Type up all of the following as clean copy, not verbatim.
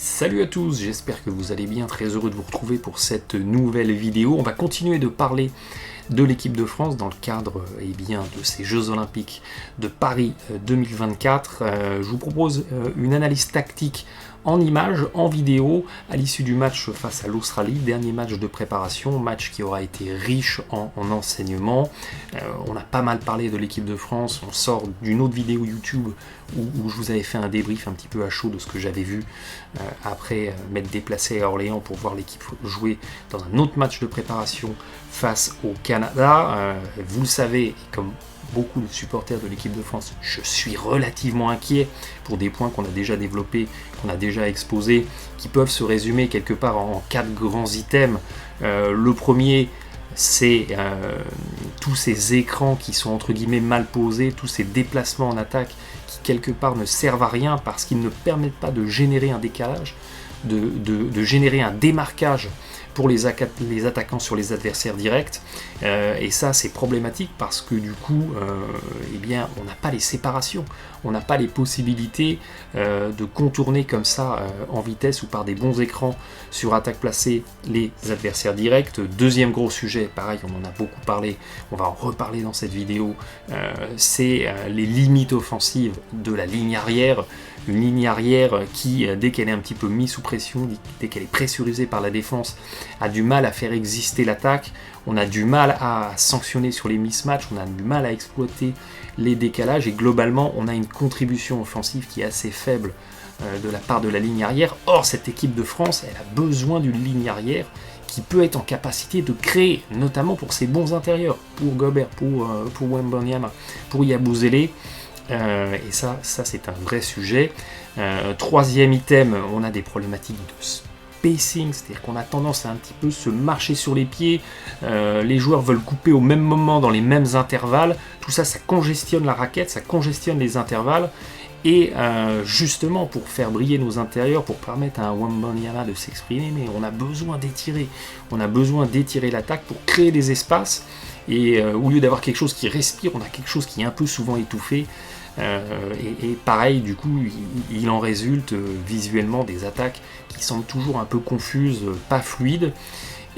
Salut à tous, j'espère que vous allez bien, très heureux de vous retrouver pour cette nouvelle vidéo. On va continuer de parler de l'équipe de France dans le cadre de ces Jeux Olympiques de Paris 2024. Je vous propose une analyse tactique en images, en vidéo, à l'issue du match face à l'Australie, dernier match de préparation, match qui aura été riche en enseignements. On a pas mal parlé de l'équipe de France, on sort d'une autre vidéo YouTube où je vous avais fait un débrief un petit peu à chaud de ce que j'avais vu après m'être déplacé à Orléans pour voir l'équipe jouer dans un autre match de préparation face au Canada. Vous le savez, comme beaucoup de supporters de l'équipe de France, je suis relativement inquiet pour des points qu'on a déjà développés, qu'on a déjà exposés, qui peuvent se résumer quelque part en 4 grands items. Le premier, c'est tous ces écrans qui sont entre guillemets mal posés, tous ces déplacements en attaque qui quelque part ne servent à rien parce qu'ils ne permettent pas de générer un décalage, de générer un démarquage pour les attaquants sur les adversaires directs, et ça c'est problématique parce que du coup on n'a pas les séparations, on n'a pas les possibilités de contourner comme ça en vitesse ou par des bons écrans sur attaque placée les adversaires directs. Deuxième gros sujet, pareil on en a beaucoup parlé, on va en reparler dans cette vidéo, c'est les limites offensives de la ligne arrière. Une ligne arrière qui, dès qu'elle est un petit peu mise sous pression, dès qu'elle est pressurisée par la défense, a du mal à faire exister l'attaque, on a du mal à sanctionner sur les mismatchs, on a du mal à exploiter les décalages et globalement on a une contribution offensive qui est assez faible de la part de la ligne arrière. Or cette équipe de France, elle a besoin d'une ligne arrière qui peut être en capacité de créer, notamment pour ses bons intérieurs, pour Gobert, pour Wembanyama, pour Yabusele. Et ça c'est un vrai sujet. Troisième item, on a des problématiques de spacing, c'est-à-dire qu'on a tendance à un petit peu se marcher sur les pieds, les joueurs veulent couper au même moment dans les mêmes intervalles, tout ça, ça congestionne la raquette, ça congestionne les intervalles, et justement pour faire briller nos intérieurs, pour permettre à un Wembanyama de s'exprimer, mais on a besoin d'étirer l'attaque pour créer des espaces, et au lieu d'avoir quelque chose qui respire, on a quelque chose qui est un peu souvent étouffé. Et pareil, du coup, il en résulte visuellement des attaques qui semblent toujours un peu confuses, pas fluides.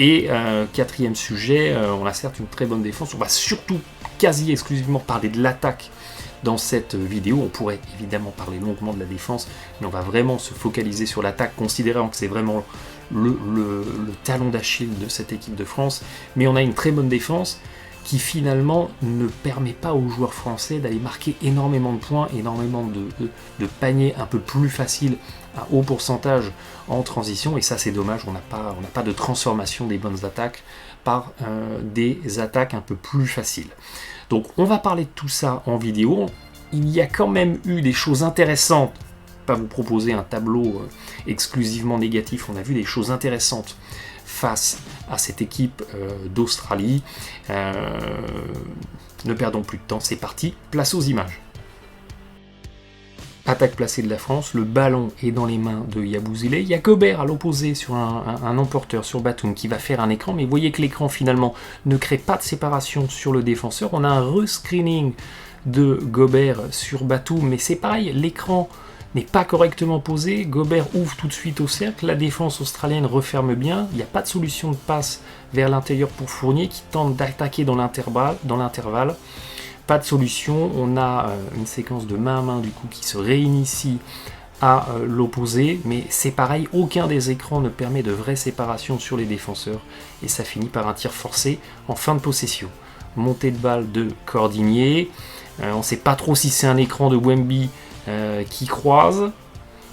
Et quatrième sujet, on a certes une très bonne défense, on va surtout quasi exclusivement parler de l'attaque dans cette vidéo. On pourrait évidemment parler longuement de la défense, mais on va vraiment se focaliser sur l'attaque, considérant que c'est vraiment le talon d'Achille de cette équipe de France. Mais on a une très bonne défense qui finalement ne permet pas aux joueurs français d'aller marquer énormément de points, énormément de paniers un peu plus faciles à haut pourcentage en transition, et ça c'est dommage, on n'a pas de transformation des bonnes attaques par des attaques un peu plus faciles. Donc on va parler de tout ça en vidéo. Il y a quand même eu des choses intéressantes, pas vous proposer un tableau exclusivement négatif, on a vu des choses intéressantes face à cette équipe d'Australie. Ne perdons plus de temps, c'est parti, place aux images. Attaque placée de la France, le ballon est dans les mains de Yabusele. Il y a Gobert à l'opposé sur un emporteur sur Batum qui va faire un écran, mais vous voyez que l'écran finalement ne crée pas de séparation sur le défenseur. On a un rescreening de Gobert sur Batum, mais c'est pareil, l'écran n'est pas correctement posé, Gobert ouvre tout de suite au cercle, la défense australienne referme bien, il n'y a pas de solution de passe vers l'intérieur pour Fournier qui tente d'attaquer dans l'intervalle, pas de solution, on a une séquence de main à main du coup qui se réinitie à l'opposé, mais c'est pareil, aucun des écrans ne permet de vraie séparation sur les défenseurs, et ça finit par un tir forcé en fin de possession. Montée de balle de Cordinier, on ne sait pas trop si c'est un écran de Wemby qui croise.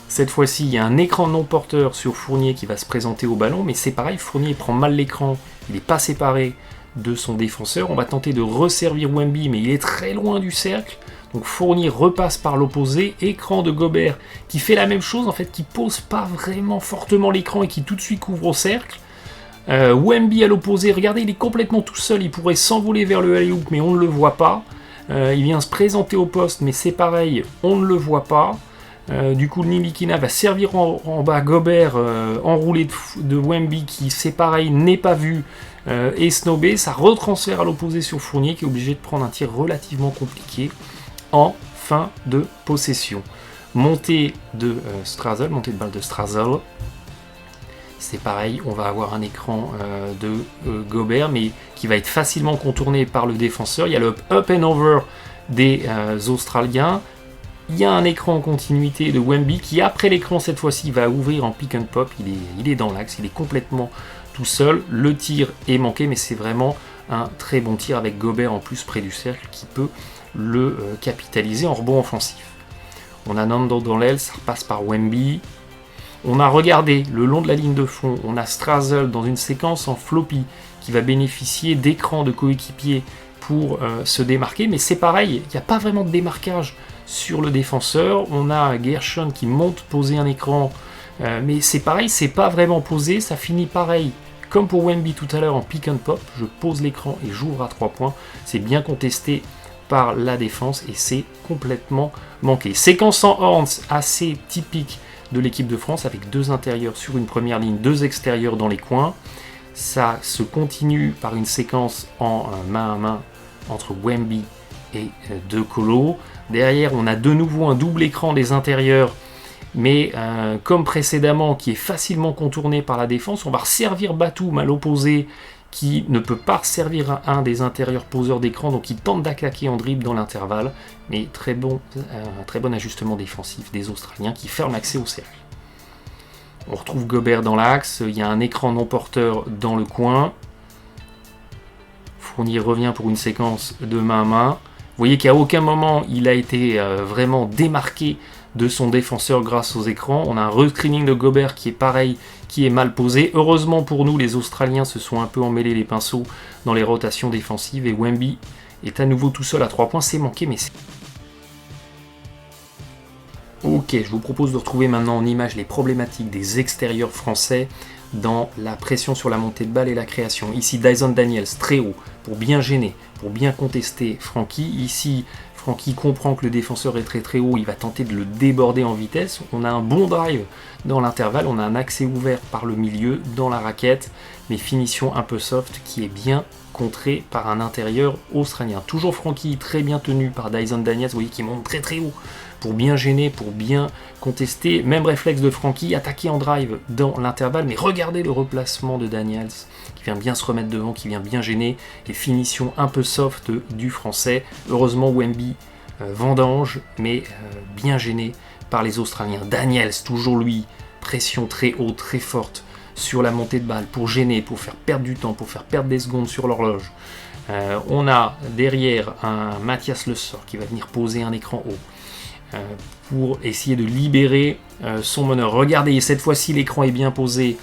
Cette fois-ci, il y a un écran non porteur sur Fournier qui va se présenter au ballon, mais c'est pareil, Fournier prend mal l'écran, il n'est pas séparé de son défenseur. On va tenter de resservir Wemby, mais il est très loin du cercle. Donc Fournier repasse par l'opposé, écran de Gobert qui fait la même chose, en fait, qui pose pas vraiment fortement l'écran et qui tout de suite couvre au cercle. Wemby à l'opposé, regardez, il est complètement tout seul, il pourrait s'envoler vers le alley-oop, mais on ne le voit pas. Il vient se présenter au poste, mais c'est pareil, on ne le voit pas. Du coup, Nilikina va servir en bas Gobert enroulé de Wemby qui, c'est pareil, n'est pas vu et snobé. Ça retransfère à l'opposé sur Fournier qui est obligé de prendre un tir relativement compliqué en fin de possession. Montée de Strazel, montée de balle de Strazel. C'est pareil, on va avoir un écran de Gobert, mais qui va être facilement contourné par le défenseur. Il y a le up and over des Australiens. Il y a un écran en continuité de Wemby qui, après l'écran, cette fois-ci, va ouvrir en pick and pop. Il est dans l'axe, il est complètement tout seul. Le tir est manqué, mais c'est vraiment un très bon tir avec Gobert en plus près du cercle qui peut le capitaliser en rebond offensif. On a Nando dans l'aile, ça repasse par Wemby. On a regardé le long de la ligne de fond, on a Strazel dans une séquence en floppy qui va bénéficier d'écrans de coéquipiers pour se démarquer, mais c'est pareil, il n'y a pas vraiment de démarquage sur le défenseur. On a Gershon qui monte poser un écran, mais c'est pareil, c'est pas vraiment posé, ça finit pareil. Comme pour Wemby tout à l'heure en pick and pop, je pose l'écran et j'ouvre à 3 points. C'est bien contesté par la défense et c'est complètement manqué. Séquence en horns assez typique de l'équipe de France avec 2 intérieurs sur une première ligne, 2 extérieurs dans les coins. Ça se continue par une séquence en main à main entre Wemby et De Colo. Derrière, on a de nouveau un double écran des intérieurs, mais comme précédemment, qui est facilement contourné par la défense. On va resservir Batum à l'opposé, qui ne peut pas servir un des intérieurs poseurs d'écran, donc il tente d'attaquer en dribble dans l'intervalle, mais très bon ajustement défensif des Australiens qui ferment l'accès au cercle. On retrouve Gobert dans l'axe, il y a un écran non porteur dans le coin. Fournier revient pour une séquence de main à main. Vous voyez qu'à aucun moment il a été vraiment démarqué de son défenseur grâce aux écrans. On a un rescreening de Gobert qui est pareil, qui est mal posé. Heureusement pour nous, les Australiens se sont un peu emmêlés les pinceaux dans les rotations défensives et Wemby est à nouveau tout seul à 3 points. C'est manqué, mais c'est... Ok, je vous propose de retrouver maintenant en image les problématiques des extérieurs français dans la pression sur la montée de balle et la création. Ici, Dyson Daniels, très haut, pour bien gêner, pour bien contester Frankie. Ici, Frankie comprend que le défenseur est très haut, il va tenter de le déborder en vitesse. On a un bon drive dans l'intervalle, on a un accès ouvert par le milieu dans la raquette, mais finition un peu soft qui est bien contrée par un intérieur australien. Toujours Frankie très bien tenu par Dyson Daniels, vous voyez qu'il monte très haut pour bien gêner, pour bien contester. Même réflexe de Frankie, attaquer en drive dans l'intervalle, mais regardez le replacement de Daniels qui vient bien se remettre devant, qui vient bien gêner, les finitions un peu soft du français. Heureusement Wemby vendange, mais bien gêné par les Australiens. Daniels, toujours lui, pression très haute, très forte sur la montée de balle pour gêner, pour faire perdre du temps, pour faire perdre des secondes sur l'horloge. On a derrière un Mathias Le Sort qui va venir poser un écran haut pour essayer de libérer son meneur. Regardez, cette fois-ci l'écran est bien posé.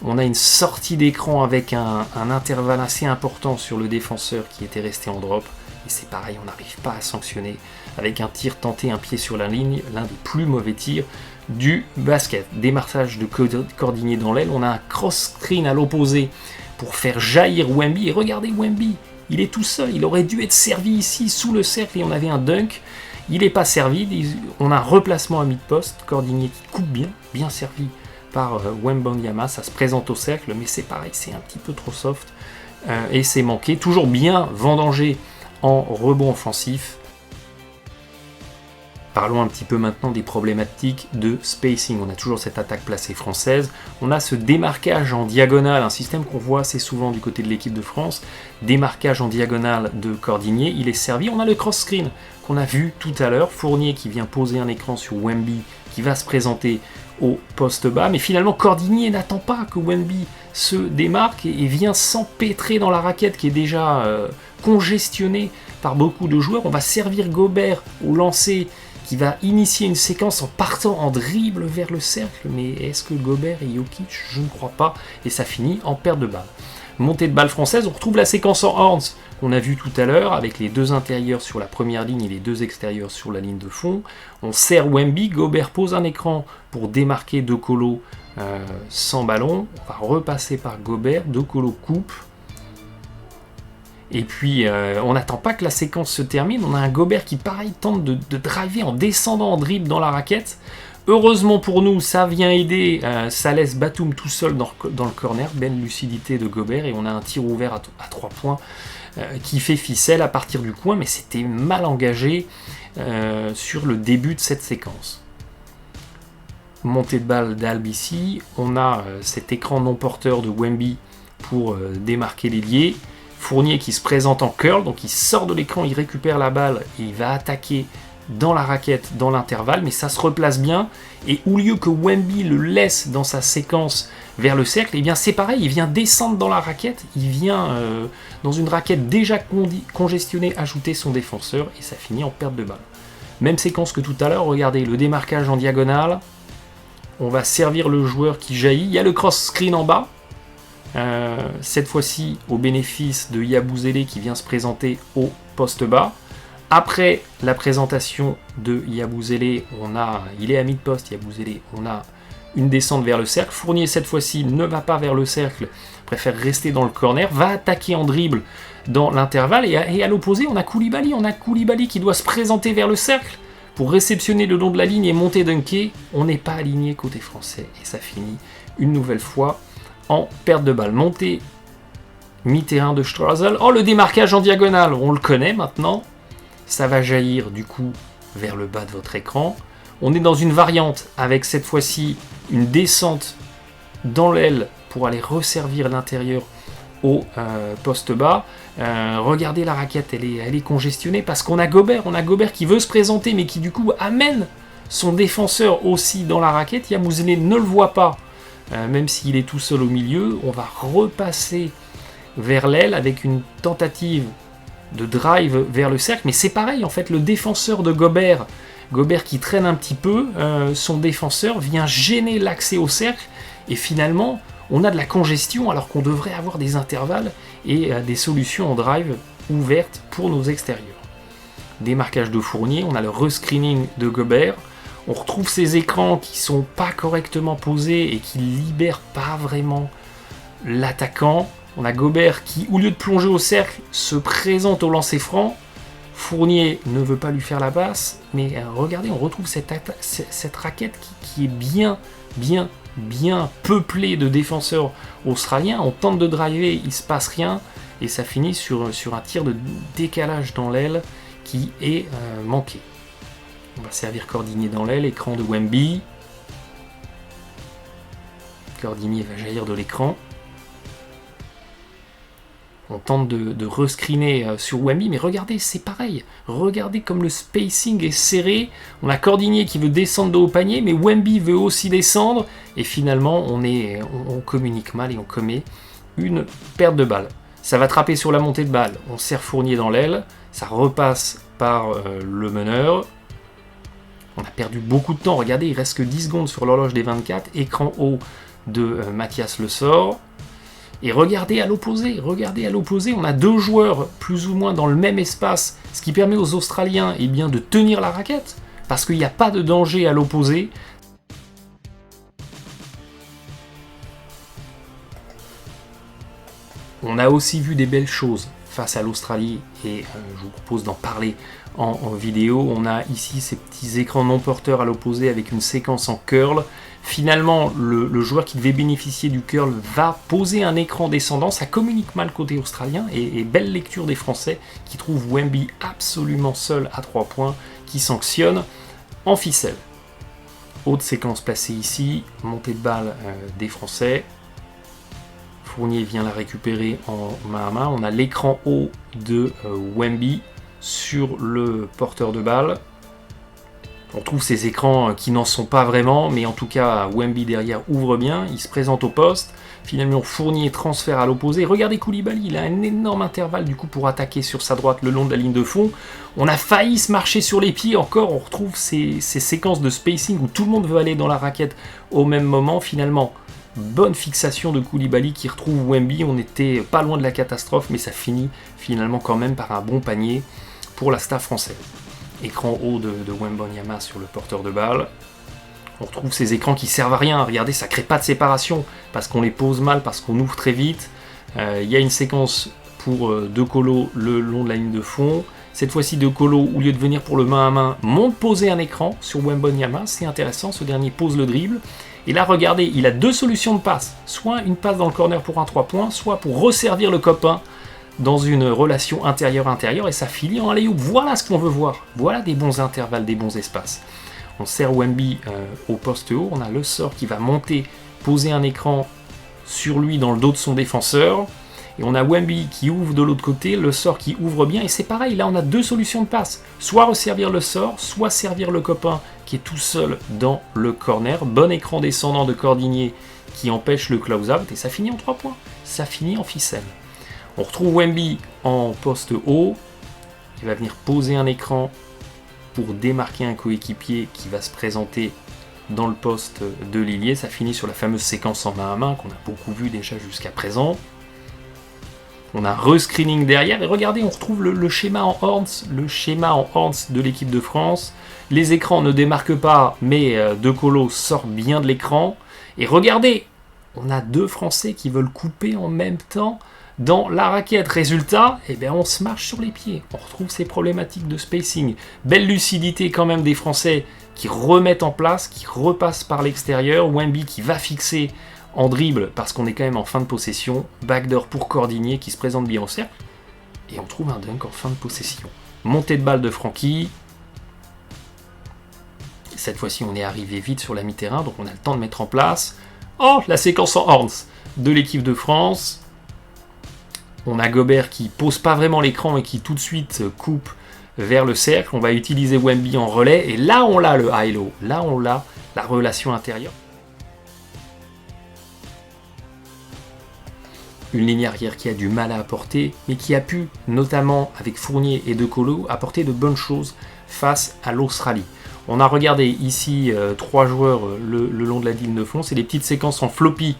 On a une sortie d'écran avec un intervalle assez important sur le défenseur qui était resté en drop. Et c'est pareil, on n'arrive pas à sanctionner avec un tir tenté, un pied sur la ligne, l'un des plus mauvais tirs du basket. Démarrage de Cordinier dans l'aile, on a un cross-screen à l'opposé pour faire jaillir Wemby. Et regardez Wemby, il est tout seul, il aurait dû être servi ici sous le cercle et on avait un dunk. Il n'est pas servi, on a un replacement à mid-post, Cordinier qui coupe bien servi par Wembanyama, ça se présente au cercle, mais c'est pareil, c'est un petit peu trop soft et c'est manqué. Toujours bien vendangé en rebond offensif. Parlons un petit peu maintenant des problématiques de spacing. On a toujours cette attaque placée française. On a ce démarquage en diagonale, un système qu'on voit assez souvent du côté de l'équipe de France. Démarquage en diagonale de Cordinier, il est servi. On a le cross-screen qu'on a vu tout à l'heure. Fournier qui vient poser un écran sur Wemby, qui va se présenter au poste bas. Mais finalement, Cordinier n'attend pas que Wemby se démarque et vient s'empêtrer dans la raquette qui est déjà congestionnée par beaucoup de joueurs. On va servir Gobert au lancer, qui va initier une séquence en partant en dribble vers le cercle, mais est-ce que Gobert et Jokic? Je ne crois pas, et ça finit en perte de balle. Montée de balle française, on retrouve la séquence en horns qu'on a vu tout à l'heure, avec les 2 intérieurs sur la première ligne et les 2 extérieurs sur la ligne de fond. On sert Wemby, Gobert pose un écran pour démarquer De Colo sans ballon, on va repasser par Gobert, De Colo coupe. Et puis, on n'attend pas que la séquence se termine. On a un Gobert qui, pareil, tente de driver en descendant en dribble dans la raquette. Heureusement pour nous, ça vient aider. Ça laisse Batum tout seul dans le corner. Belle lucidité de Gobert. Et on a un tir ouvert à 3 points qui fait ficelle à partir du coin. Mais c'était mal engagé sur le début de cette séquence. montée de balle d'Albi ici. On a cet écran non porteur de Wemby pour démarquer l'ailier. Fournier qui se présente en curl, donc il sort de l'écran, il récupère la balle, et il va attaquer dans la raquette, dans l'intervalle, mais ça se replace bien, et au lieu que Wemby le laisse dans sa séquence vers le cercle, et bien c'est pareil, il vient descendre dans la raquette, il vient dans une raquette déjà congestionnée ajouter son défenseur, et ça finit en perte de balle. Même séquence que tout à l'heure, regardez, le démarquage en diagonale, on va servir le joueur qui jaillit, il y a le cross screen en bas, cette fois-ci au bénéfice de Yabusele qui vient se présenter au poste bas. Après la présentation de Yabusele, il est à mid-poste Yabusele, on a une descente vers le cercle. Fournier cette fois-ci ne va pas vers le cercle, préfère rester dans le corner, va attaquer en dribble dans l'intervalle, et à l'opposé on a Koulibaly qui doit se présenter vers le cercle pour réceptionner le long de la ligne et monter dunker. On n'est pas aligné côté français et ça finit une nouvelle fois en perte de balle. Montée mi-terrain de Strazel. Oh, le démarquage en diagonale, on le connaît maintenant. Ça va jaillir du coup vers le bas de votre écran. On est dans une variante avec cette fois-ci une descente dans l'aile pour aller resservir l'intérieur au poste bas. Regardez la raquette, elle est congestionnée parce qu'on a Gobert qui veut se présenter mais qui du coup amène son défenseur aussi dans la raquette. Yabusele ne le voit pas. Même s'il est tout seul au milieu, on va repasser vers l'aile avec une tentative de drive vers le cercle, mais c'est pareil en fait, le défenseur de Gobert qui traîne un petit peu, son défenseur vient gêner l'accès au cercle, et finalement on a de la congestion alors qu'on devrait avoir des intervalles et des solutions en drive ouvertes pour nos extérieurs. Démarquage de Fournier, on a le rescreening de Gobert. On retrouve ces écrans qui sont pas correctement posés et qui libèrent pas vraiment l'attaquant. On a Gobert qui, au lieu de plonger au cercle, se présente au lancer franc. Fournier ne veut pas lui faire la passe, mais regardez, on retrouve cette raquette qui est bien peuplée de défenseurs australiens. On tente de driver, il se passe rien, et ça finit sur un tir de décalage dans l'aile qui est manqué. On va servir Cordinier dans l'aile, écran de Wemby. Cordinier va jaillir de l'écran. On tente de rescreener sur Wemby, mais regardez, c'est pareil. Regardez comme le spacing est serré. On a Cordinier qui veut descendre de haut panier, mais Wemby veut aussi descendre. Et finalement, on communique mal et on commet une perte de balle. Ça va trapper sur la montée de balle. On sert Fournier dans l'aile. Ça repasse par le meneur. On a perdu beaucoup de temps, regardez, il reste que 10 secondes sur l'horloge des 24, écran haut de Mathias Le Sort. Et regardez à l'opposé, on a deux joueurs plus ou moins dans le même espace, ce qui permet aux Australiens de tenir la raquette, parce qu'il n'y a pas de danger à l'opposé. On a aussi vu des belles choses face à l'Australie, et je vous propose d'en parler en vidéo. On a ici ces petits écrans non porteurs à l'opposé avec une séquence en curl. Finalement, le joueur qui devait bénéficier du curl va poser un écran descendant. Ça communique mal côté australien, et belle lecture des Français qui trouvent Wemby absolument seul à 3 points, qui sanctionne en ficelle. Haute séquence passée ici, montée de balle des Français. Fournier vient la récupérer en main à main. On a l'écran haut de Wemby sur le porteur de balle. On trouve ces écrans qui n'en sont pas vraiment, mais en tout cas Wemby derrière ouvre bien, il se présente au poste. Finalement Fournier transfère à l'opposé. Regardez Koulibaly, il a un énorme intervalle du coup pour attaquer sur sa droite le long de la ligne de fond. On a failli se marcher sur les pieds encore, on retrouve ces séquences de spacing où tout le monde veut aller dans la raquette au même moment. Finalement, bonne fixation de Koulibaly qui retrouve Wemby. On était pas loin de la catastrophe, mais ça finit finalement quand même par un bon panier pour la staff française. Écran haut de Wembanyama sur le porteur de balle. On retrouve ces écrans qui servent à rien. Regardez, ça crée pas de séparation parce qu'on les pose mal, parce qu'on ouvre très vite. Il y a une séquence pour De Colo le long de la ligne de fond. Cette fois-ci, De Colo, au lieu de venir pour le main à main, monte poser un écran sur Wembanyama. C'est intéressant, ce dernier pose le dribble. Et là, regardez, il a deux solutions de passe. Soit une passe dans le corner pour un 3 points, soit pour resservir le copain dans une relation intérieure-intérieure, et ça finit en alley-oop. Voilà ce qu'on veut voir. Voilà des bons intervalles, des bons espaces. On sert Wemby au poste haut, on a Le Sort qui va monter, poser un écran sur lui dans le dos de son défenseur, et on a Wemby qui ouvre de l'autre côté, Le Sort qui ouvre bien, et c'est pareil, là on a deux solutions de passe, soit resservir Le Sort, soit servir le copain qui est tout seul dans le corner. Bon écran descendant de Cordinier qui empêche le close-out, et ça finit en 3 points, ça finit en ficelle. On retrouve Wemby en poste haut, il va venir poser un écran pour démarquer un coéquipier qui va se présenter dans le poste de l'ailier. Ça finit sur la fameuse séquence en main à main qu'on a beaucoup vu déjà jusqu'à présent. On a un rescreening derrière, et regardez, on retrouve le schéma en horns, de l'équipe de France. Les écrans ne démarquent pas, mais De Colo sort bien de l'écran. Et regardez, on a deux Français qui veulent couper en même temps dans la raquette. Résultat, eh bien, on se marche sur les pieds. On retrouve ces problématiques de spacing. Belle lucidité quand même des Français qui remettent en place, qui repassent par l'extérieur. Wemby qui va fixer en dribble parce qu'on est quand même en fin de possession. Backdoor pour Cordinier qui se présente bien au cercle. Et on trouve un dunk en fin de possession. Montée de balle de Francky. Cette fois-ci, on est arrivé vite sur la mi-terrain, donc on a le temps de mettre en place. Oh, la séquence en horns de l'équipe de France. On a Gobert qui pose pas vraiment l'écran et qui tout de suite coupe vers le cercle. On va utiliser Wemby en relais, et là on l'a le high-low. Là on l'a la relation intérieure. Une ligne arrière qui a du mal à apporter, mais qui a pu, notamment avec Fournier et De Colo, apporter de bonnes choses face à l'Australie. On a regardé ici 3 joueurs le long de la ligne de fond. C'est des petites séquences en floppy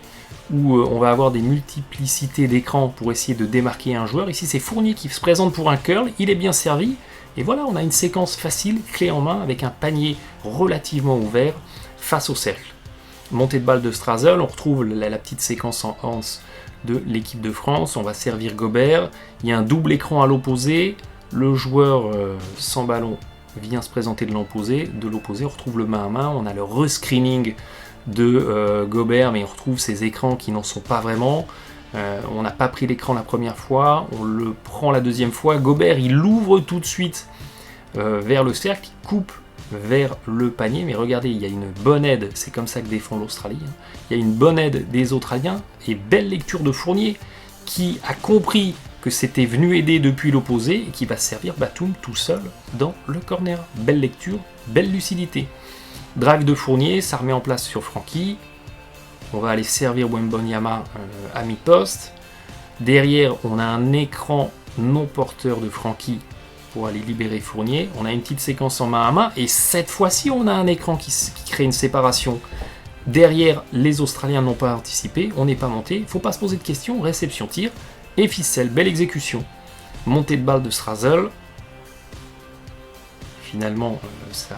où on va avoir des multiplicités d'écrans pour essayer de démarquer un joueur. Ici, c'est Fournier qui se présente pour un curl. Il est bien servi. Et voilà, on a une séquence facile, clé en main, avec un panier relativement ouvert face au cercle. Montée de balle de Strazel. On retrouve la petite séquence en hands de l'équipe de France. On va servir Gobert. Il y a un double écran à l'opposé. Le joueur sans ballon vient se présenter de l'opposé, on retrouve le main à main, on a le rescreening de Gobert, mais on retrouve ces écrans qui n'en sont pas vraiment. On n'a pas pris l'écran la première fois, on le prend la deuxième fois. Gobert, il ouvre tout de suite vers le cercle, il coupe vers le panier, mais regardez, il y a une bonne aide, c'est comme ça que défend l'Australie, hein. Il y a une bonne aide des Australiens, et belle lecture de Fournier, qui a compris que c'était venu aider depuis l'opposé et qui va servir Batum tout seul dans le corner. Belle lecture, belle lucidité. Drive de Fournier, ça remet en place sur Francky. On va aller servir Wembanyama à mi-poste. Derrière, on a un écran non porteur de Francky pour aller libérer Fournier. On a une petite séquence en main à main, et cette fois-ci, on a un écran qui crée une séparation. Derrière, les Australiens n'ont pas anticipé, on n'est pas monté. Il ne faut pas se poser de questions, réception-tir. Et ficelle, belle exécution. Montée de balle de Strazel. Finalement, ça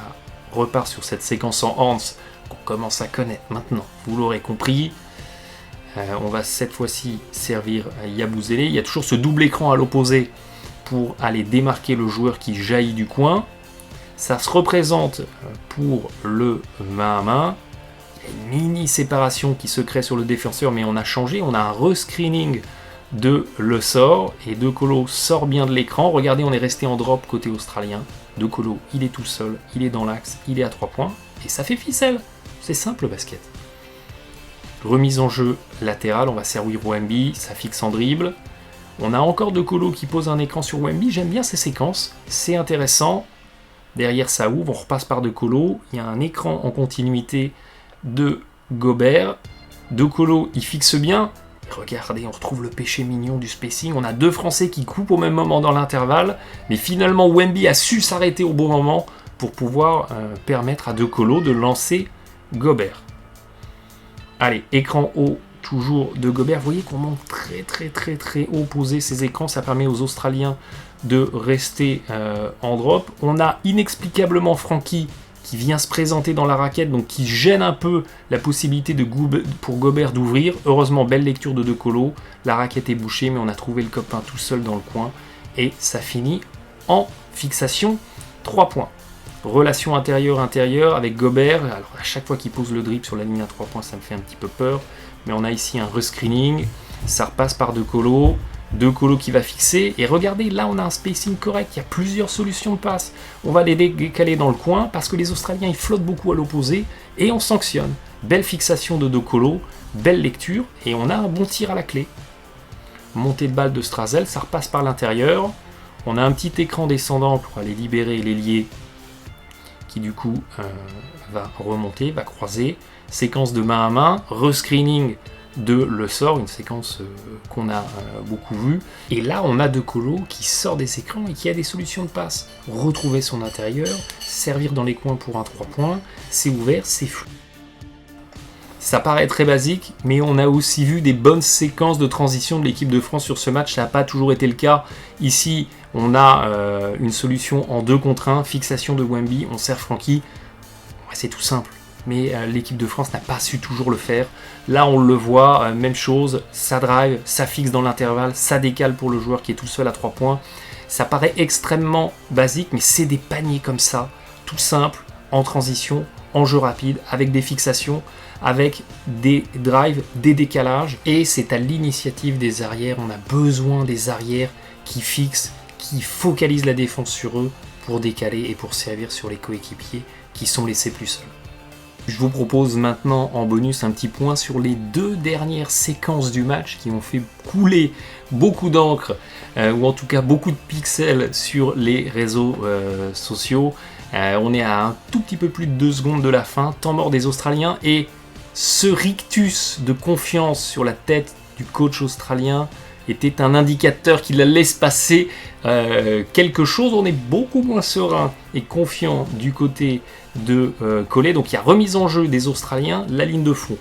repart sur cette séquence en hands qu'on commence à connaître maintenant. Vous l'aurez compris. On va cette fois-ci servir Yabusele. Il y a toujours ce double écran à l'opposé pour aller démarquer le joueur qui jaillit du coin. Ça se représente pour le main à main. Il y a une mini séparation qui se crée sur le défenseur, mais on a changé. On a un rescreening de Le Sort, et De Colo sort bien de l'écran. Regardez, on est resté en drop côté australien. De Colo, il est tout seul, il est dans l'axe, il est à 3 points, et ça fait ficelle. C'est simple le basket. Remise en jeu latérale, on va servir Wemby, ça fixe en dribble. On a encore De Colo qui pose un écran sur Wemby, j'aime bien ces séquences, c'est intéressant. Derrière ça ouvre, on repasse par De Colo, il y a un écran en continuité de Gobert. De Colo, il fixe bien. Regardez, on retrouve le péché mignon du spacing. On a deux Français qui coupent au même moment dans l'intervalle, mais finalement Wemby a su s'arrêter au bon moment pour pouvoir permettre à De Colo de lancer Gobert. Allez, écran haut, toujours de Gobert. Vous voyez qu'on monte très haut, poser ces écrans, ça permet aux Australiens de rester en drop. On a inexplicablement Francky qui vient se présenter dans la raquette, donc qui gêne un peu la possibilité pour Gobert d'ouvrir. Heureusement, belle lecture de Colo. La raquette est bouchée, mais on a trouvé le copain tout seul dans le coin. Et ça finit en fixation 3 points. Relation intérieure avec Gobert. Alors à chaque fois qu'il pose le dribble sur la ligne à 3 points, ça me fait un petit peu peur. Mais on a ici un rescreening. Ça repasse par De Colo. De Colo qui va fixer, et regardez, là on a un spacing correct, il y a plusieurs solutions de passe. On va les décaler dans le coin, parce que les Australiens ils flottent beaucoup à l'opposé, et on sanctionne. Belle fixation de Colo, belle lecture, et on a un bon tir à la clé. Montée de balle de Strazel, ça repasse par l'intérieur. On a un petit écran descendant pour aller libérer l'ailier, qui du coup va remonter, va croiser. Séquence de main à main, rescreening de Le Sort, une séquence qu'on a beaucoup vue. Et là, on a De Colo qui sort des écrans et qui a des solutions de passe. Retrouver son intérieur, servir dans les coins pour un 3 points, c'est ouvert, c'est flou. Ça paraît très basique, mais on a aussi vu des bonnes séquences de transition de l'équipe de France sur ce match. Ça n'a pas toujours été le cas. Ici, on a une solution en 2 contre 1, fixation de Wemby, on sert Francky. Ouais, c'est tout simple. Mais l'équipe de France n'a pas su toujours le faire. Là, on le voit, même chose, ça drive, ça fixe dans l'intervalle, ça décale pour le joueur qui est tout seul à 3 points. Ça paraît extrêmement basique, mais c'est des paniers comme ça, tout simple, en transition, en jeu rapide, avec des fixations, avec des drives, des décalages. Et c'est à l'initiative des arrières, on a besoin des arrières qui fixent, qui focalisent la défense sur eux pour décaler et pour servir sur les coéquipiers qui sont laissés plus seuls. Je vous propose maintenant en bonus un petit point sur les 2 dernières séquences du match qui ont fait couler beaucoup d'encre, ou en tout cas beaucoup de pixels sur les réseaux sociaux. On est à un tout petit peu plus de 2 secondes de la fin, temps mort des Australiens, et ce rictus de confiance sur la tête du coach australien était un indicateur qui la laisse passer quelque chose. On est beaucoup moins serein et confiant du côté de Collet. Donc il y a remise en jeu des Australiens, la ligne de fond.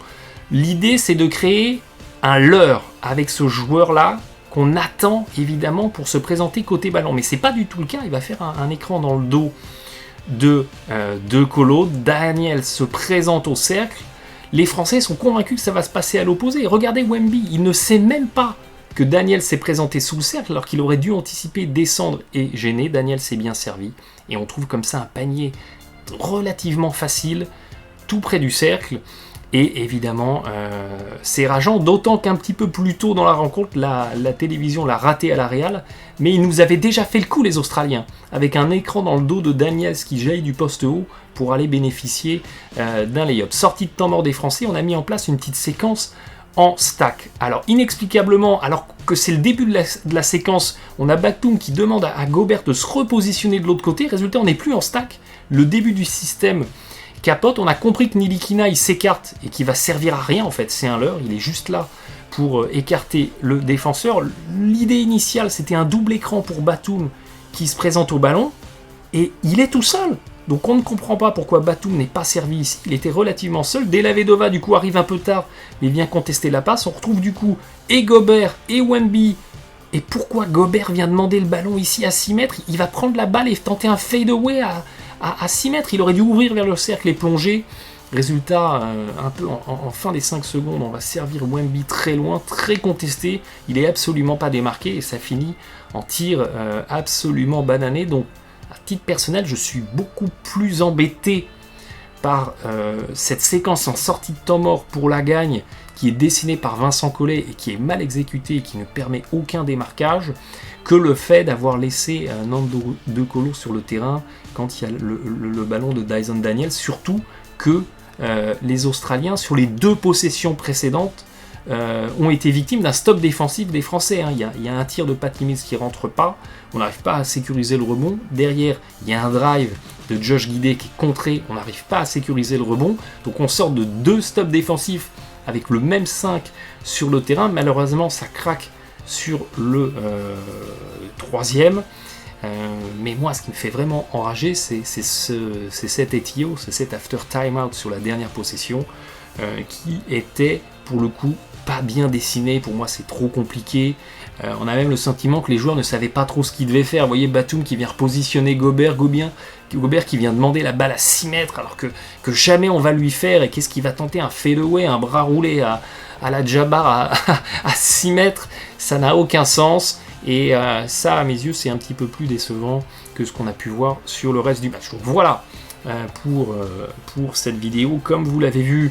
L'idée, c'est de créer un leurre avec ce joueur-là qu'on attend évidemment pour se présenter côté ballon. Mais c'est pas du tout le cas. Il va faire un écran dans le dos de Colo. Daniel se présente au cercle. Les Français sont convaincus que ça va se passer à l'opposé. Regardez Wemby, il ne sait même pas que Daniel s'est présenté sous le cercle alors qu'il aurait dû anticiper, descendre et gêner. Daniel s'est bien servi. Et on trouve comme ça un panier relativement facile, tout près du cercle. Et évidemment, c'est rageant, d'autant qu'un petit peu plus tôt dans la rencontre, la télévision l'a raté à la réal, mais ils nous avaient déjà fait le coup, les Australiens, avec un écran dans le dos de Daniels qui jaillit du poste haut pour aller bénéficier d'un lay-up. Sortie de temps mort des Français, on a mis en place une petite séquence en stack. Alors, inexplicablement, alors que c'est le début de la séquence, on a Batum qui demande à Gobert de se repositionner de l'autre côté. Résultat, on n'est plus en stack. Le début du système capote. On a compris que Nilikina, il s'écarte et qu'il va servir à rien, en fait. C'est un leurre, il est juste là pour écarter le défenseur. L'idée initiale, c'était un double écran pour Batum qui se présente au ballon. Et il est tout seul. Donc on ne comprend pas pourquoi Batum n'est pas servi ici. Il était relativement seul. Della Vedova, du coup, arrive un peu tard, mais vient contester la passe. On retrouve du coup et Gobert et Wemby. Et pourquoi Gobert vient demander le ballon ici à 6 mètres? Il va prendre la balle et tenter un fade-away à 6 mètres. Il aurait dû ouvrir vers le cercle et plonger. Résultat, un peu en fin des 5 secondes, on va servir Wemby très loin, très contesté. Il n'est absolument pas démarqué et ça finit en tir absolument banané. Donc, à titre personnel, je suis beaucoup plus embêté par cette séquence en sortie de temps mort pour la gagne qui est dessinée par Vincent Collet et qui est mal exécutée et qui ne permet aucun démarquage que le fait d'avoir laissé Nando De Colo sur le terrain quand il y a le ballon de Dyson Daniels, surtout que les Australiens, sur les 2 possessions précédentes, ont été victimes d'un stop défensif des Français. Il y a un tir de Pat Limits qui ne rentre pas, on n'arrive pas à sécuriser le rebond. Derrière, il y a un drive de Josh Giddey qui est contré, on n'arrive pas à sécuriser le rebond. Donc on sort de 2 stops défensifs avec le même 5 sur le terrain. Malheureusement, ça craque sur le 3e. Mais moi, ce qui me fait vraiment enrager, c'est cet ETO, c'est cet after timeout sur la dernière possession qui était pour le coup pas bien dessiné. Pour moi, c'est trop compliqué. On a même le sentiment que les joueurs ne savaient pas trop ce qu'ils devaient faire. Vous voyez Batum qui vient repositionner Gobert qui vient demander la balle à 6 mètres alors que jamais on va lui faire. Et qu'est-ce qu'il va tenter? Un fadeaway, un bras roulé à la Jabbar à 6 mètres. Ça n'a aucun sens. Et ça, à mes yeux, c'est un petit peu plus décevant que ce qu'on a pu voir sur le reste du match. Donc voilà pour cette vidéo. Comme vous l'avez vu,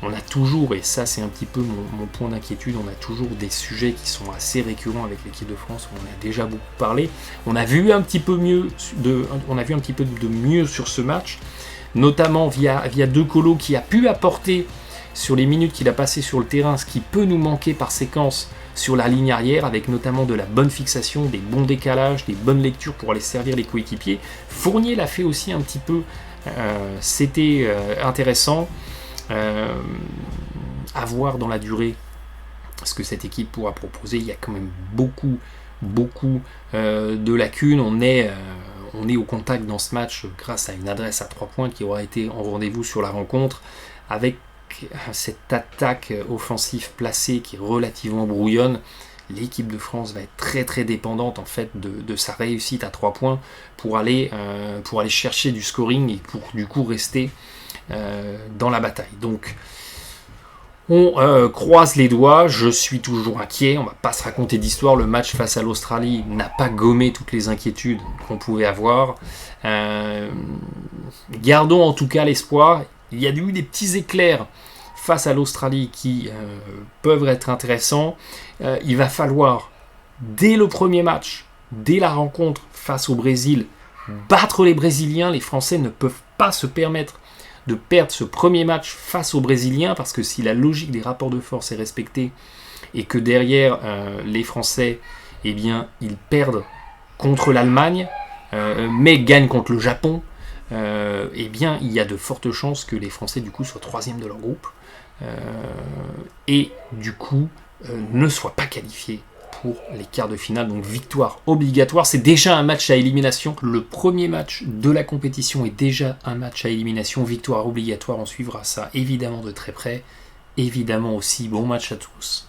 on a toujours, et ça c'est un petit peu mon point d'inquiétude, on a toujours des sujets qui sont assez récurrents avec l'équipe de France, on en a déjà beaucoup parlé. On a vu un petit peu de mieux sur ce match, notamment via De Colo qui a pu apporter sur les minutes qu'il a passées sur le terrain, ce qui peut nous manquer par séquence sur la ligne arrière, avec notamment de la bonne fixation, des bons décalages, des bonnes lectures pour aller servir les coéquipiers. Fournier l'a fait aussi un petit peu, c'était intéressant à voir dans la durée ce que cette équipe pourra proposer. Il y a quand même beaucoup de lacunes. On est au contact dans ce match grâce à une adresse à 3 points qui aura été en rendez-vous sur la rencontre, avec cette attaque offensive placée qui est relativement brouillonne. L'équipe de France va être très dépendante en fait de sa réussite à 3 points pour aller chercher du scoring et pour du coup rester dans la bataille. Donc on croise les doigts, je suis toujours inquiet, on va pas se raconter d'histoire, le match face à l'Australie n'a pas gommé toutes les inquiétudes qu'on pouvait avoir. Gardons en tout cas l'espoir. Il y a eu des petits éclairs face à l'Australie qui peuvent être intéressants. Il va falloir, dès le premier match, dès la rencontre face au Brésil, battre les Brésiliens. Les Français ne peuvent pas se permettre de perdre ce premier match face aux Brésiliens, parce que si la logique des rapports de force est respectée et que derrière les Français, eh bien, ils perdent contre l'Allemagne, mais gagnent contre le Japon, eh bien, il y a de fortes chances que les Français, du coup, soient 3e de leur groupe et, du coup, ne soient pas qualifiés pour les quarts de finale. Donc, victoire obligatoire. C'est déjà un match à élimination. Le premier match de la compétition est déjà un match à élimination. Victoire obligatoire, on suivra ça évidemment de très près. Évidemment aussi, bon match à tous.